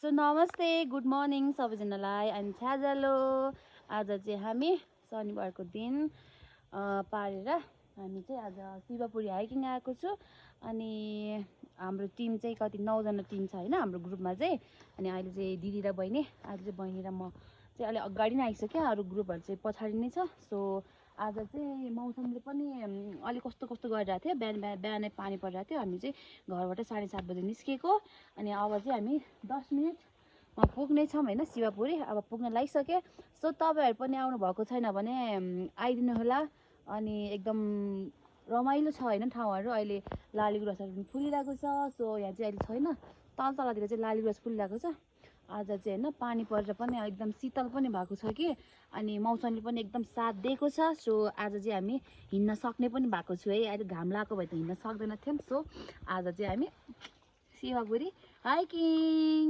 So नमस्ते good morning सबैजनालाई अनि छ्याजलो। आज चाहिँ हामी शनिबारको दिन पारेर हामी चाहिँ आज शिवपुरी हाइकिङ आएको छु। अनि हाम्रो टिम चाहिँ कति 9 जना टिम छ हैन हाम्रो ग्रुपमा चाहिँ। अनि अहिले चाहिँ दिदी र बहिनी अहिले चाहिँ बहिनी र म चाहिँ अलि अगाडि नै आइसक्यो, अरू ग्रुपहरू चाहिँ पछाडि नै छ। सो आज चाहिँ मौसमले पनि अलिक कस्तो कस्तो गरिरहेको थियो, बिहानै पानी परिरहेको थियो। हामी चाहिँ घरबाट 7:30 बजे निस्केको अनि अब चाहिँ हामी 10 मिनेटमा पुग्ने छौँ हैन शिवपुरी। अब पुग्न लागिसक्यो। सो तपाईहरु पनि आउनु भएको छैन भने आइदिनु होला। अनि एकदम रमाइलो छ हैन ठाउँहरू। अहिले लाली गुराँसहरू पनि फुलिरहेको छ। सो यहाँ चाहिँ अहिले छैन, तलतिर चाहिँ लाली गुराँस फुलिरहेको छ। आज चाहिँ हैन पानी परेर पनि एकदम शीतल पनि भएको छ कि, अनि मौसमले पनि एकदम साथ दिएको छ। सो आज चाहिँ हामी हिँड्न सक्ने पनि भएको छु है। अहिले घाम लागेको भए त हिँड्न सक्दैन थियौँ। सो आज चाहिँ हामी शिवपुरी हाइकिङ